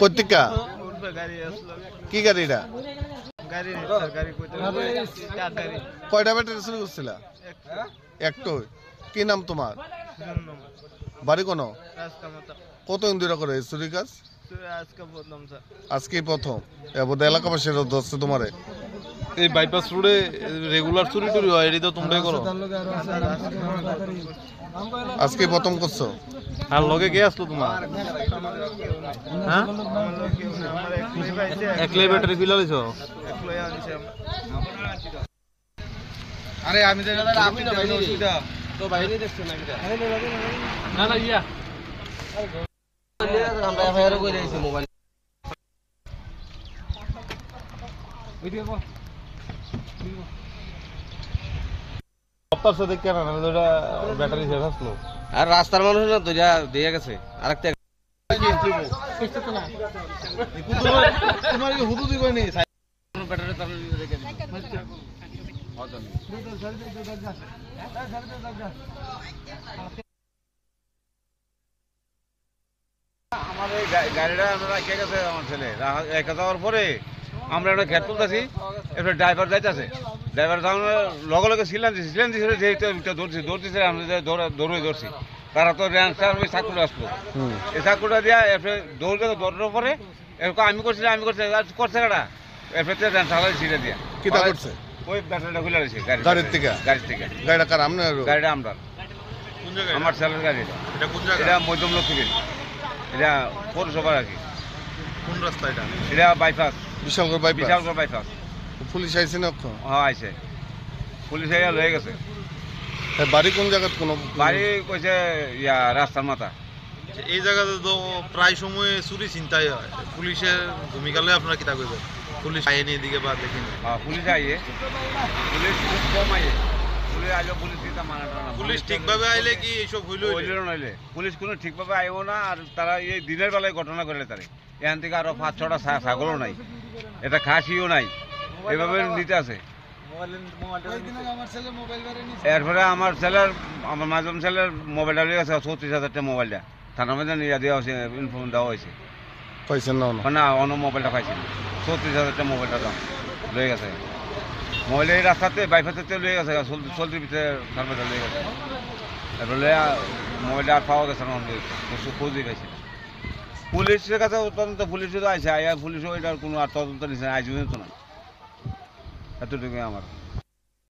কতিকা কি গাড়িটা কয়টা ব্যাটারি চুরি করছিল? একটো। কি নাম তোমার? বাড়ি কোন? কতদিন ধরে করে চুরি কাজ? আজকে প্রথম? বোধ এলাকাবাসীর ধরছে তোমারে? এই বাইপাস রোডে রেগুলার চুরি টুরি হয়, এটা তো তোমরাই করো। আজকে প্রথম করছো? আর লগে কে আসলো তোমার? হ্যাঁ, একলাই ব্যাটারি ফিলা লইছ? আরে আমি তো বাইরে দেখছি না না ইয়া আমরা এফআইআর করে দিয়েছি মোবাইল সপ্তাহ সাথে কেন ব্যাটারি শেষ আসলো? আর রাস্তার মানুষ না তো দিয়ে গেছে আরেকটা তোমার কি হুদু দিবে নি? ব্যাটারি তার আমার এই গাড়িটা আমরা রেখে গেছে আমার ছেলে রেখে যাওয়ার পরে আমরা একটা ঘের তুলতেছি, এরপরে ড্রাইভার যাইতেছে, ড্রাইভার লগে লগে সিলেন দিয়েছিল, যেহেতু দৌড়তেছে আমরা দৌড়ে ধরছি, তারা তো ওই চাকুটা আসলো, এই চাকুটা দিয়া এরপরে দৌড়ার পরে এরকম আমি করছি করছে কাটা, এরপরে র্যান্সার ছিঁড়ে দিয়া কিটা করছে? ওই ব্যাটারিটা খুলে রয়েছে গাড়ির থেকে। গাড়িটা কার? গাড়িটা আমরা আমার ছেলের গাড়িটা। এটা মধ্যম লক্ষ্মীর, এটা পৌরসভার আর কি। কোন রাস্তা এটা? এটা বাইপাস, বিশালগড় বাইপাস। পুলিশ আইছে না? হ্যাঁ আইছে, পুলিশ আইয়া লয়ে গেছে। বাড়ি কোন জায়গা? কোন বাড়ি কইছে রাস্তার মাথা। এই জায়গাতে তো প্রায় সময় চুরি চিন্তাই হয়, পুলিশের ভূমিকা লয়ে আপনারা কিতা কইবেন? পুলিশ আইনি এদিকে বা দেখিনি? পুলিশ আইয়ে, পুলিশ কম আইয়ে, পুলিশ আইলে পুলিশ দিতে মানা না। পুলিশ ঠিকভাবে আইলে কি এইসব হইল? নইলে পুলিশ কোনো ঠিকভাবে আইব না। আর তারা এই দিনের বেলায় ঘটনা করলে তারে এখান থেকে আরো 5-6টা ছাগলও নাই, এটা খাসিও নাই, এইভাবে নিতে আছে। এরপরে আমার মাঝম ছেলের মোবাইলটা লিয়ে গেছে 34,000 মোবাইলটা থানার মধ্যে নিয়ে দেওয়া হয়েছে, ইনফর্ম দেওয়া হয়েছে। পাইছেন না? অন্য মোবাইলটা পাইছি, 34,000 মোবাইলটা দাম লয়ে গেছে। মোবাইল এই রাস্তাতে বাইপাসেতে লয়ে গেছে, চলতির ভিতরে সার্ভেটা লয়ে গেছে। এরপরে মোবাইলটা আর পাওয়া গেছে না, খোঁজই পাইছে। পুলিশের কাছে তদন্ত, পুলিশও তো আইসে, পুলিশও এটার কোনো আর তদন্ত নিচ্ছে না, আইসি তো না। এতটুকুই আমার।